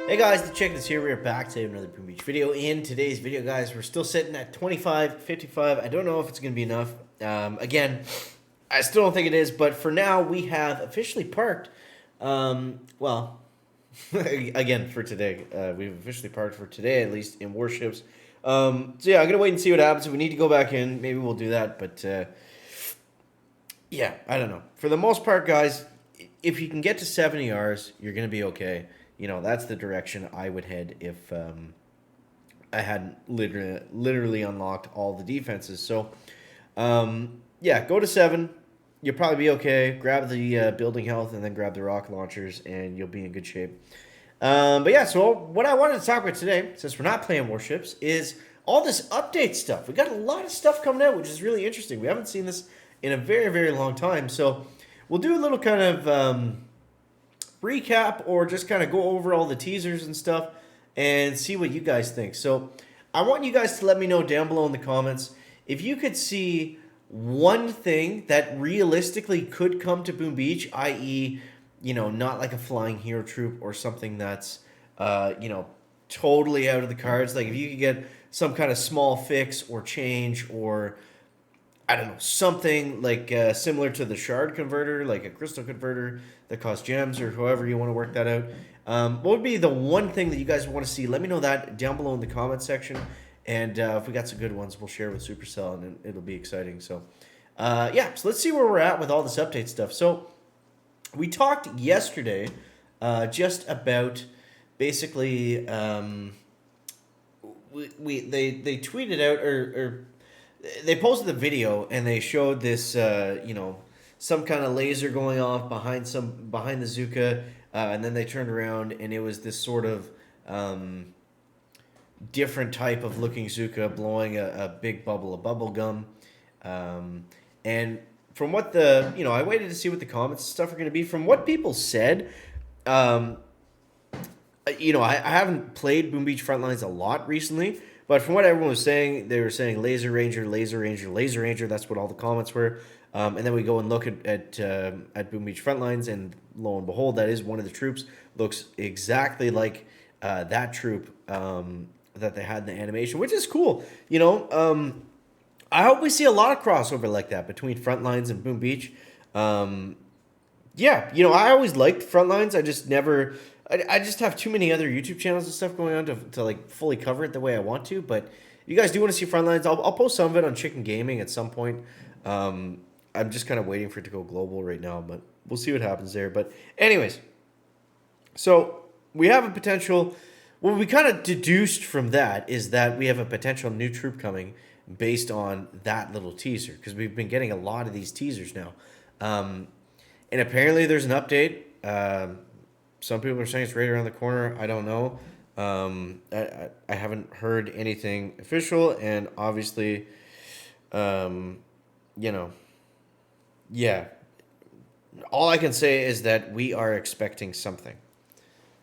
Hey guys, the Chicken is here. We are back to another Boom Beach video. In today's video, guys, we're still sitting at 25.55. I don't know if it's going to be enough. Again, I still don't think it is, but for now, we have officially parked. Well, again, for today. We've officially parked for today, at least in Warships. So yeah, I'm going to wait and see what happens. If we need to go back in, maybe we'll do that. But yeah, I don't know. For the most part, guys, if you can get to 70 Rs, you're going to be okay. You know, that's the direction I would head if I hadn't literally unlocked all the defenses. So, yeah, go to 7. You'll probably be okay. Grab the building health and then grab the rocket launchers, and you'll be in good shape. But yeah, so what I wanted to talk about today, since we're not playing Warships, is all this update stuff. We got a lot of stuff coming out, which is really interesting. We haven't seen this in a very, very long time. So we'll do a little kind of recap or just kind of go over all the teasers and stuff and see what you guys think. So I want you guys to let me know down below in the comments if you could see one thing that realistically could come to Boom Beach, i.e., you know, not like a flying hero troop or something that's, you know, totally out of the cards. Like if you could get some kind of small fix or change or I don't know, something like similar to the shard converter, like a crystal converter that costs gems or however you want to work that out. What would be the one thing that you guys want to see? Let me know that down below in the comment section. And if we got some good ones, we'll share with Supercell and it'll be exciting. So, yeah, so let's see where we're at with all this update stuff. So, we talked yesterday just about basically they tweeted out or they posted the video and they showed this, you know, some kind of laser going off behind the Zuka, and then they turned around and it was this sort of different type of looking Zuka blowing a big bubble of bubble gum, and from what you know, I waited to see what the comments and stuff are going to be. From what people said, you know, I haven't played Boom Beach Frontlines a lot recently. But from what everyone was saying, they were saying Laser Ranger, Laser Ranger, Laser Ranger. That's what all the comments were. And then we go and look at Boom Beach Frontlines, and lo and behold, that is one of the troops. Looks exactly like that troop that they had in the animation, which is cool. You know, I hope we see a lot of crossover like that between Frontlines and Boom Beach. Yeah, you know, I always liked Frontlines. I just never... I just have too many other YouTube channels and stuff going on to like fully cover it the way I want to. But if you guys do want to see Frontlines, I'll post some of it on Chicken Gaming at some point. I'm just kind of waiting for it to go global right now, but we'll see what happens there. But anyways, so we have a potential... What we kind of deduced from that is that we have a potential new troop coming based on that little teaser, because we've been getting a lot of these teasers now. And apparently there's an update. Some people are saying it's right around the corner. I don't know. I haven't heard anything official, and obviously, you know, yeah. All I can say is that we are expecting something.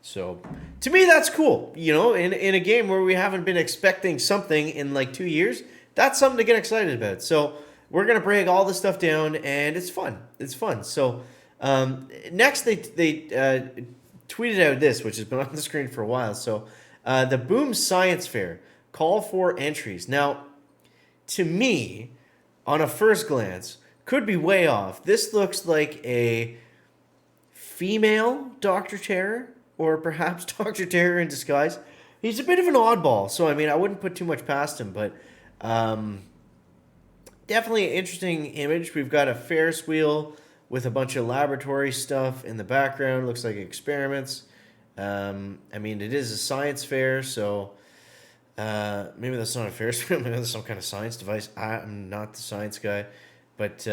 So, to me, that's cool. You know, in a game where we haven't been expecting something in like 2 years, that's something to get excited about. So, we're going to break all this stuff down, and it's fun. It's fun. So, next, they tweeted out this, which has been on the screen for a while. So, the Boom Science Fair, call for entries. Now, to me, on a first glance, could be way off. This looks like a female Dr. Terror, or perhaps Dr. Terror in disguise. He's a bit of an oddball, so I mean, I wouldn't put too much past him, but definitely an interesting image. We've got a Ferris wheel with a bunch of laboratory stuff in the background. Looks like experiments. I mean, it is a science fair, so maybe that's not a Ferris wheel. Maybe that's some kind of science device. I'm not the science guy. But,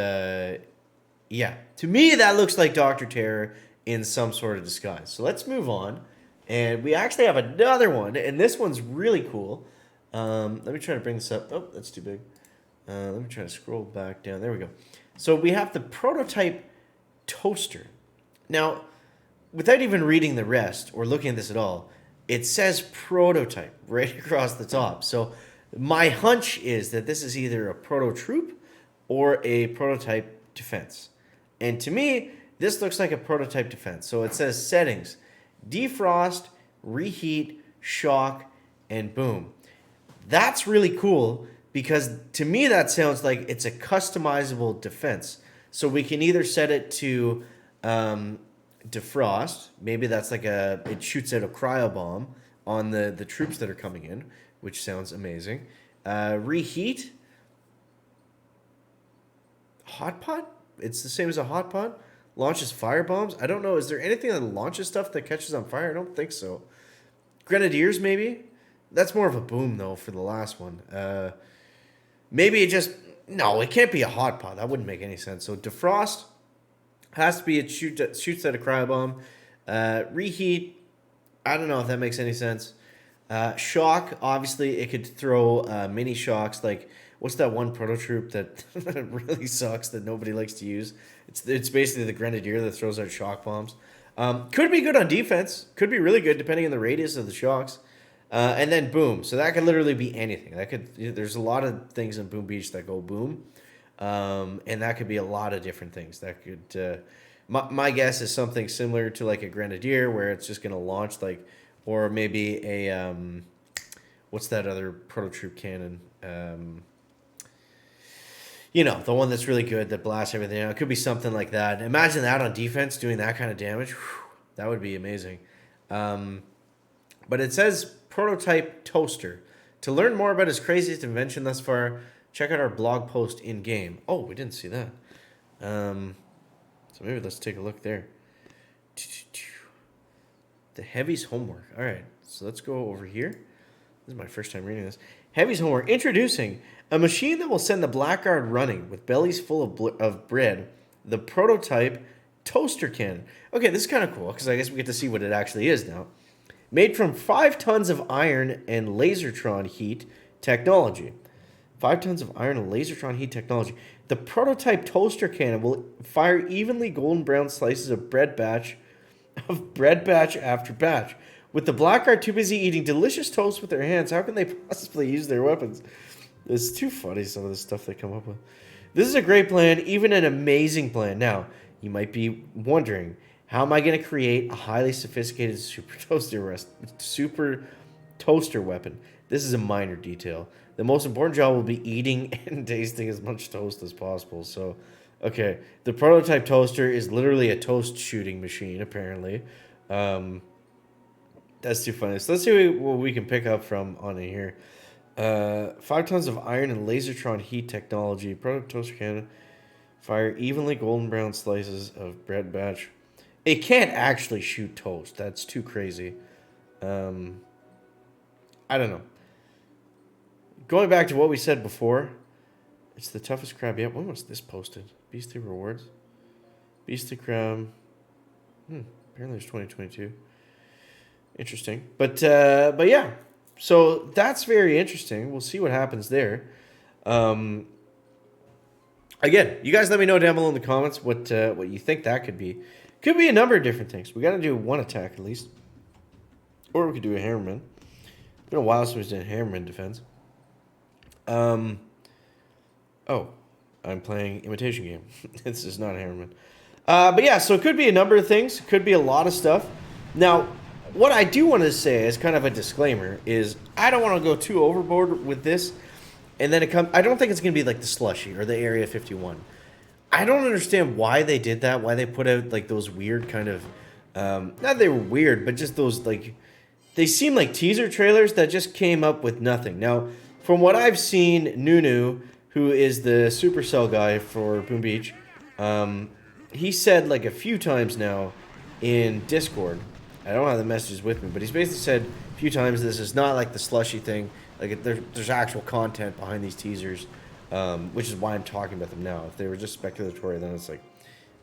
yeah. To me, that looks like Dr. Terror in some sort of disguise. So let's move on. And we actually have another one, and this one's really cool. Let me try to bring this up. Oh, that's too big. Let me try to scroll back down. There we go. So we have the prototype toaster. Now, without even reading the rest or looking at this at all, it says prototype right across the top. So my hunch is that this is either a proto troop or a prototype defense. And to me, this looks like a prototype defense. So it says settings, defrost, reheat, shock, and boom. That's really cool because to me that sounds like it's a customizable defense. So we can either set it to defrost. Maybe that's like it shoots out a cryo bomb on the troops that are coming in, which sounds amazing. Reheat. Hot pot? It's the same as a hot pot. Launches fire bombs. I don't know. Is there anything that launches stuff that catches on fire? I don't think so. Grenadiers, maybe? That's more of a boom, though, for the last one. Maybe it just... No, it can't be a hot pot. That wouldn't make any sense. So defrost has to be it shoots at a cryo bomb. Reheat, I don't know if that makes any sense. Shock, obviously, it could throw mini shocks. Like, what's that one proto troop that really sucks that nobody likes to use? It's basically the Grenadier that throws out shock bombs. Could be good on defense. Could be really good depending on the radius of the shocks. And then boom. So that could literally be anything. There's a lot of things in Boom Beach that go boom. And that could be a lot of different things. That could my guess is something similar to like a Grenadier where it's just gonna launch or maybe a what's that other proto troop cannon? The one that's really good that blasts everything out. It could be something like that. Imagine that on defense doing that kind of damage. Whew, that would be amazing. But it says prototype toaster. To learn more about his craziest invention thus far, check out our blog post in game. Oh, we didn't see that. So maybe let's take a look there. The Heavy's homework. All right, so let's go over here. This is my first time reading this. Heavy's homework. Introducing a machine that will send the Blackguard running with bellies full of bread. The prototype toaster cannon. Okay, this is kind of cool because I guess we get to see what it actually is now. Made from 5 tons of iron and lasertron heat technology. 5 tons of iron and lasertron heat technology. The prototype toaster cannon will fire evenly golden brown slices of bread batch after batch. With the Blackguard too busy eating delicious toast with their hands, how can they possibly use their weapons? It's too funny, some of the stuff they come up with. This is a great plan, even an amazing plan. Now, you might be wondering, how am I going to create a highly sophisticated super toaster weapon? This is a minor detail. The most important job will be eating and tasting as much toast as possible. So, okay, the prototype toaster is literally a toast shooting machine, apparently. That's too funny. So let's see what we can pick up from on in here. 5 tons of iron and lasertron heat technology. Prototype toaster cannon. Fire evenly golden brown slices of bread batch. It can't actually shoot toast. That's too crazy. I don't know. Going back to what we said before, it's the toughest crab yet. When was this posted? Beastly rewards. Beastly crab. Apparently it's 2022. Interesting. But yeah. So that's very interesting. We'll see what happens there. Again, you guys let me know down below in the comments what you think that could be. Could be a number of different things. We got to do one attack at least. Or we could do a hammerman. It's been a while since we did a hammerman defense. Oh, I'm playing imitation game. This is not a hammerman. But yeah, so it could be a number of things. It could be a lot of stuff. Now, what I do want to say as kind of a disclaimer is I don't want to go too overboard with this. And then I don't think it's going to be like the Slushy or the Area 51. I don't understand why they did that, why they put out like those weird kind of, not they were weird, but just those like, they seem like teaser trailers that just came up with nothing. Now, from what I've seen, Nunu, who is the Supercell guy for Boom Beach, he said like a few times now in Discord, I don't have the messages with me, but he's basically said a few times this is not like the Slushy thing. Like there's actual content behind these teasers, which is why I'm talking about them now. If they were just speculatory, then it's like,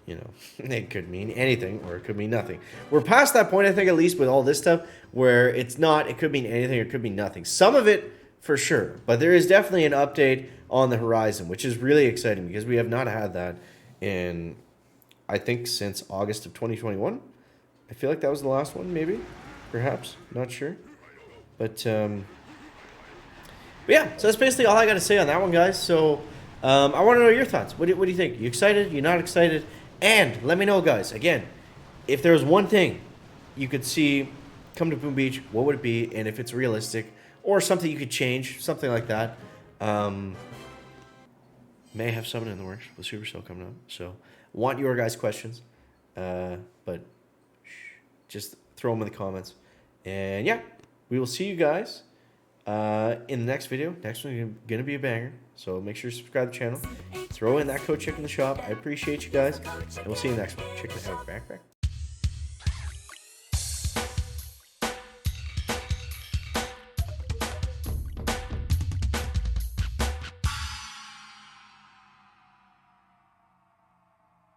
it could mean anything or it could mean nothing. We're past that point, I think, at least with all this stuff, where it could mean anything or it could mean nothing. Some of it for sure, but there is definitely an update on the horizon, which is really exciting because we have not had that in, I think, since August of 2021. I feel like that was the last one, maybe, perhaps, not sure. But yeah, so that's basically all I got to say on that one, guys. So I want to know your thoughts. What do you think? You excited? You not excited? And let me know, guys, again, if there was one thing you could see come to Boom Beach, what would it be, and if it's realistic or something you could change, something like that. May have something in the works with Supercell coming up. So want your guys' questions, but just throw them in the comments. And yeah, we will see you guys in the next video. Next one is going to be a banger. So make sure to subscribe to the channel. Throw in that code chick in the shop. I appreciate you guys. And we'll see you in the next one. Chicken out back.